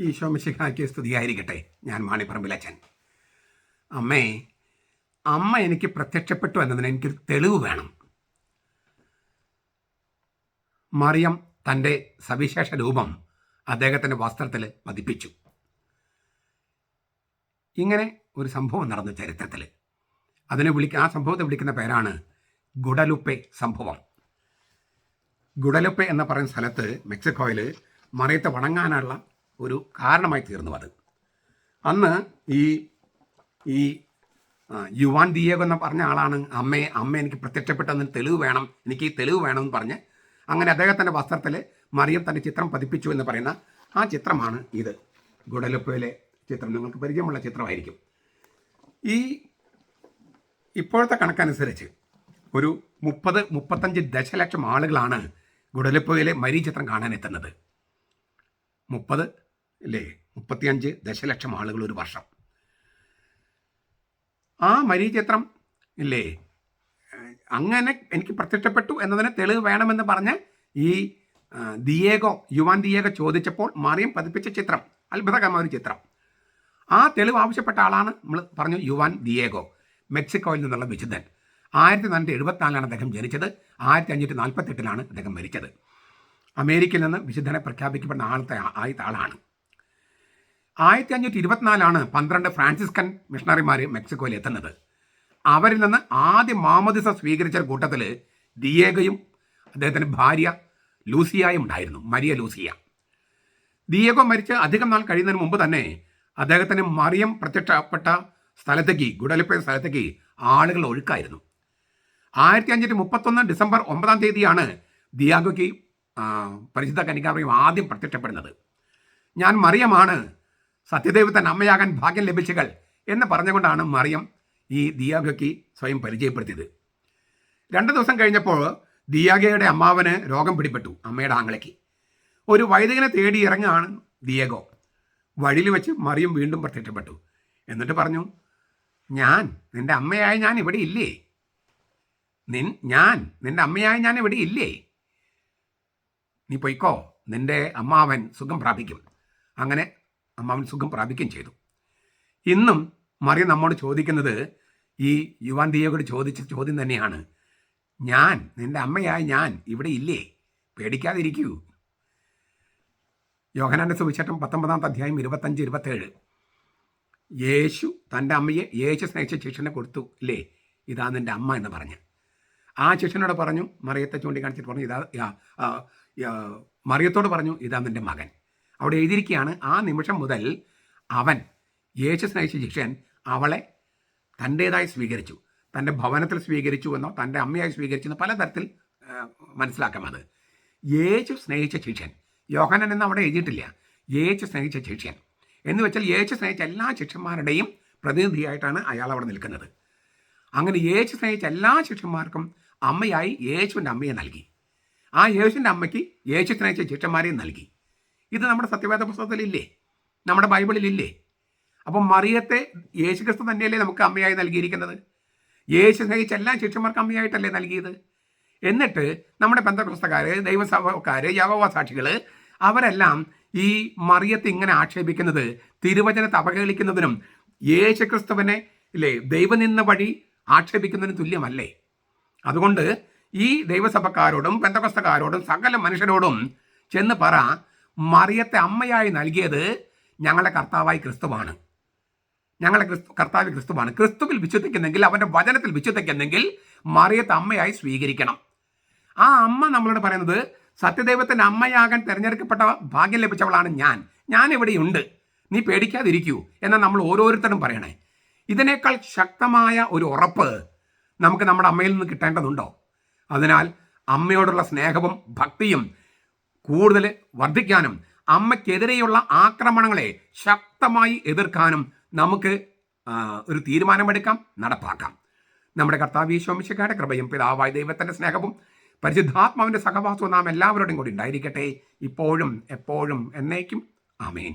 ഈശോ മിശിഹായ്ക്ക് സ്തുതിയായിരിക്കട്ടെ. ഞാൻ മാണിപ്പറമ്പിലച്ചൻ. അമ്മ എനിക്ക് പ്രത്യക്ഷപ്പെട്ടു എന്നതിന് എനിക്കൊരു തെളിവ് വേണം. മറിയം തൻ്റെ സവിശേഷ രൂപം അദ്ദേഹത്തിൻ്റെ വസ്ത്രത്തിൽ പതിപ്പിച്ചു. ഇങ്ങനെ ഒരു സംഭവം നടന്നു ചരിത്രത്തിൽ. ആ സംഭവത്തെ വിളിക്കുന്ന പേരാണ് ഗുഡലുപ്പെ സംഭവം. ഗുഡലുപ്പെ എന്ന് പറയുന്ന സ്ഥലത്ത് മെക്സിക്കോയിൽ മറിയത്തെ വണങ്ങാനുള്ള ഒരു കാരണമായി തീർന്നു. അത് അന്ന് ഈ യുവാൻ ദിയേഗോ എന്ന് പറഞ്ഞ ആളാണ് അമ്മ എനിക്ക് പ്രത്യക്ഷപ്പെട്ടതിന് തെളിവ് വേണം, എനിക്ക് ഈ തെളിവ് വേണമെന്ന് പറഞ്ഞ് അങ്ങനെ അദ്ദേഹത്തിൻ്റെ വസ്ത്രത്തിൽ മറിയം തൻ്റെ ചിത്രം പതിപ്പിച്ചു എന്ന് പറയുന്ന ആ ചിത്രമാണ് ഇത്. ഗുഡലുപ്പയിലെ ചിത്രം നിങ്ങൾക്ക് പരിചയമുള്ള ചിത്രമായിരിക്കും. ഇപ്പോഴത്തെ കണക്കനുസരിച്ച് ഒരു 30-35 ദശലക്ഷം ആളുകളാണ് ഗുഡലുപ്പയിലെ മരി ചിത്രം കാണാൻ എത്തുന്നത്. 35 ദശലക്ഷം ആളുകൾ ഒരു വർഷം. ആ മരി ചിത്രം അങ്ങനെ എനിക്ക് പ്രത്യക്ഷപ്പെട്ടു എന്നതിന് തെളിവ് വേണമെന്ന് പറഞ്ഞ് ഈ യുവാൻ ദിയേഗോ ചോദിച്ചപ്പോൾ മറിയം പതിപ്പിച്ച ചിത്രം, അത്ഭുതകരമായ ഒരു ചിത്രം. ആ തെളിവ് ആവശ്യപ്പെട്ട ആളാണ് നമ്മൾ പറഞ്ഞു യുവാൻ ദിയേഗോ, മെക്സിക്കോയിൽ നിന്നുള്ള വിശുദ്ധൻ. 1474 അദ്ദേഹം ജനിച്ചത്. 1548 അദ്ദേഹം മരിച്ചത്. അമേരിക്കയിൽ നിന്ന് വിശുദ്ധനെ പ്രഖ്യാപിക്കപ്പെടുന്ന ആദ്യത്തെ ആളാണ്. 1524 12 ഫ്രാൻസിസ്കൻ മിഷണറിമാർ മെക്സിക്കോയിൽ എത്തുന്നത്. അവരിൽ നിന്ന് ആദ്യം മാമോദിസ സ്വീകരിച്ച കൂട്ടത്തിൽ ദിയേഗോയും അദ്ദേഹത്തിൻ്റെ ഭാര്യ ലൂസിയായും ഉണ്ടായിരുന്നു, മരിയ ലൂസിയ. ദിയേഗോ മരിച്ച് അധികം നാൾ കഴിയുന്നതിന് മുമ്പ് തന്നെ അദ്ദേഹത്തിന് മറിയം പ്രത്യക്ഷപ്പെട്ട സ്ഥലത്തേക്ക്, ഗുഡലുപ്പെ സ്ഥലത്തേക്ക് ആളുകൾ ഒഴുക്കായിരുന്നു. 1531 ഡിസംബർ 9 ദിയേഗോയ്ക്ക് പരിശുദ്ധ കന്യകാമറിയം ആദ്യം പ്രത്യക്ഷപ്പെടുന്നത്. ഞാൻ മറിയമാണ് സത്യദൈവത്തിൻ അമ്മയാകാൻ ഭാഗ്യം ലഭിച്ചകൾ എന്ന് പറഞ്ഞുകൊണ്ടാണ് മറിയം ഈ ദിയേഗോയ്ക്ക് സ്വയം പരിചയപ്പെടുത്തിയത്. 2 ദിവസം കഴിഞ്ഞപ്പോൾ ദിയേഗോയുടെ അമ്മാവന് രോഗം പിടിപെട്ടു. അമ്മയുടെ ആങ്ങളയ്ക്ക് ഒരു വൈദികനെ തേടി ഇറങ്ങുകയാണ് ദിയേഗോ. വഴിയിൽ വെച്ച് മറിയം വീണ്ടും പ്രത്യക്ഷപ്പെട്ടു. എന്നിട്ട് പറഞ്ഞു, നിന്റെ അമ്മയായ ഞാൻ ഇവിടെ ഇല്ലേ? നിന്റെ അമ്മയായ ഞാൻ ഇവിടെ ഇല്ലേ? നീ പൊയ്ക്കോ, നിന്റെ അമ്മാവൻ സുഖം പ്രാപിക്കും. അങ്ങനെ അമ്മാവൻ സുഖം പ്രാപിക്കുകയും ചെയ്തു. ഇന്നും മറിയം നമ്മോട് ചോദിക്കുന്നത് ഈ യുവാൻ ദിയേഗോയോട് ചോദിച്ച ചോദ്യം തന്നെയാണ്. നിന്റെ അമ്മയായ ഞാൻ ഇവിടെ ഇല്ലേ? പേടിക്കാതിരിക്കൂ. യോഹന്നാന്റെ സുവിശേഷം 19 അധ്യായം 25-27. യേശു തൻ്റെ അമ്മയെ യേശു സ്നേഹിച്ച ശിഷ്യനെ കൊടുത്തു, ഇല്ലേ, ഇതാ നിൻ്റെ അമ്മ എന്ന് പറഞ്ഞ്. ആ ശിഷ്യനോട് പറഞ്ഞു, മറിയത്തെ ചൂണ്ടിക്കാണിച്ചിട്ട് പറഞ്ഞു, മറിയത്തോട് പറഞ്ഞു, ഇതാ നിൻ്റെ മകൻ. അവിടെ എഴുതിയിരിക്കുകയാണ്, ആ നിമിഷം മുതൽ അവൻ, യേശു സ്നേഹിച്ച ശിഷ്യൻ, അവളെ തൻ്റേതായി സ്വീകരിച്ചു. തൻ്റെ ഭവനത്തിൽ സ്വീകരിച്ചു എന്നോ തൻ്റെ അമ്മയായി സ്വീകരിച്ചു എന്നോ പലതരത്തിൽ മനസ്സിലാക്കാം. അത് യേശു സ്നേഹിച്ച ശിഷ്യൻ, യോഹന്നാൻ എന്ന് അവിടെ എഴുതിയിട്ടില്ല. യേശു സ്നേഹിച്ച ശിഷ്യൻ എന്ന് വെച്ചാൽ യേശു സ്നേഹിച്ച എല്ലാ ശിഷ്യന്മാരുടെയും പ്രതിനിധിയായിട്ടാണ് അയാൾ അവിടെ നിൽക്കുന്നത്. അങ്ങനെ യേശു സ്നേഹിച്ച എല്ലാ ശിഷ്യന്മാർക്കും അമ്മയായി യേശുവിൻ്റെ അമ്മയെ നൽകി. ആ യേശുവിൻ്റെ അമ്മയ്ക്ക് യേശു സ്നേഹിച്ച ശിഷ്യന്മാരെയും നൽകി. ഇത് നമ്മുടെ സത്യവേദ പുസ്തകത്തിലില്ലേ? നമ്മുടെ ബൈബിളിലില്ലേ? അപ്പം മറിയത്തെ യേശു ക്രിസ്തു തന്നെയല്ലേ നമുക്ക് അമ്മയായി നൽകിയിരിക്കുന്നത്? യേശു സ്നേഹിച്ച എല്ലാ ശിഷ്യന്മാർക്ക് അമ്മയായിട്ടല്ലേ നൽകിയത്? എന്നിട്ട് നമ്മുടെ പെന്തക്കോസ്തക്കാർ, ദൈവസഭക്കാർ, യഹോവ സാക്ഷികൾ അവരെല്ലാം ഈ മറിയത്തെ ഇങ്ങനെ ആക്ഷേപിക്കുന്നത് തിരുവചനത്തെ അവഹേളിക്കുന്നതിനും യേശു ക്രിസ്തുവിനെ ദൈവനിന്ദ വഴി ആക്ഷേപിക്കുന്നതിനും തുല്യമല്ലേ? അതുകൊണ്ട് ഈ ദൈവസഭക്കാരോടും പെന്തക്കോസ്തക്കാരോടും സകല മനുഷ്യരോടും ചെന്ന് പറ, മറിയത്തെ അമ്മയായി നൽകിയത് ഞങ്ങളുടെ കർത്താവായി ക്രിസ്തുവാണ്. ഞങ്ങളുടെ കർത്താവ് ക്രിസ്തുവാണ്. ക്രിസ്തുവിൽ വിശ്വസിക്കുന്നെങ്കിൽ, അവൻ്റെ വചനത്തിൽ വിശ്വസിക്കുന്നെങ്കിൽ മറിയത്തെ അമ്മയായി സ്വീകരിക്കണം. ആ അമ്മ നമ്മളോട് പറയുന്നത്, സത്യദൈവത്തിൻ്റെ അമ്മയാകാൻ തിരഞ്ഞെടുക്കപ്പെട്ട ഭാഗ്യം ലഭിച്ചവളാണ് ഞാൻ ഇവിടെയുണ്ട്, നീ പേടിക്കാതിരിക്കൂ എന്ന് നമ്മൾ ഓരോരുത്തരും പറയണേ. ഇതിനേക്കാൾ ശക്തമായ ഒരു ഉറപ്പ് നമുക്ക് നമ്മുടെ അമ്മയിൽ നിന്ന് കിട്ടേണ്ടതുണ്ടോ? അതിനാൽ അമ്മയോടുള്ള സ്നേഹവും ഭക്തിയും കൂടുതൽ വർദ്ധിക്കാനും അമ്മയ്ക്കെതിരെയുള്ള ആക്രമണങ്ങളെ ശക്തമായി എതിർക്കാനും നമുക്ക് ഒരു തീരുമാനമെടുക്കാം, നടപ്പാക്കാം. നമ്മുടെ കർത്താവ് ഈശോ മിശിഹായുടെ കൃപയും പിതാവായ ദൈവത്തിൻ്റെ സ്നേഹവും പരിശുദ്ധാത്മാവിൻ്റെ സഹവാസവും നാം എല്ലാവരോടും കൂടി ഉണ്ടായിരിക്കട്ടെ, ഇപ്പോഴും എപ്പോഴും എന്നേക്കും. ആമേൻ.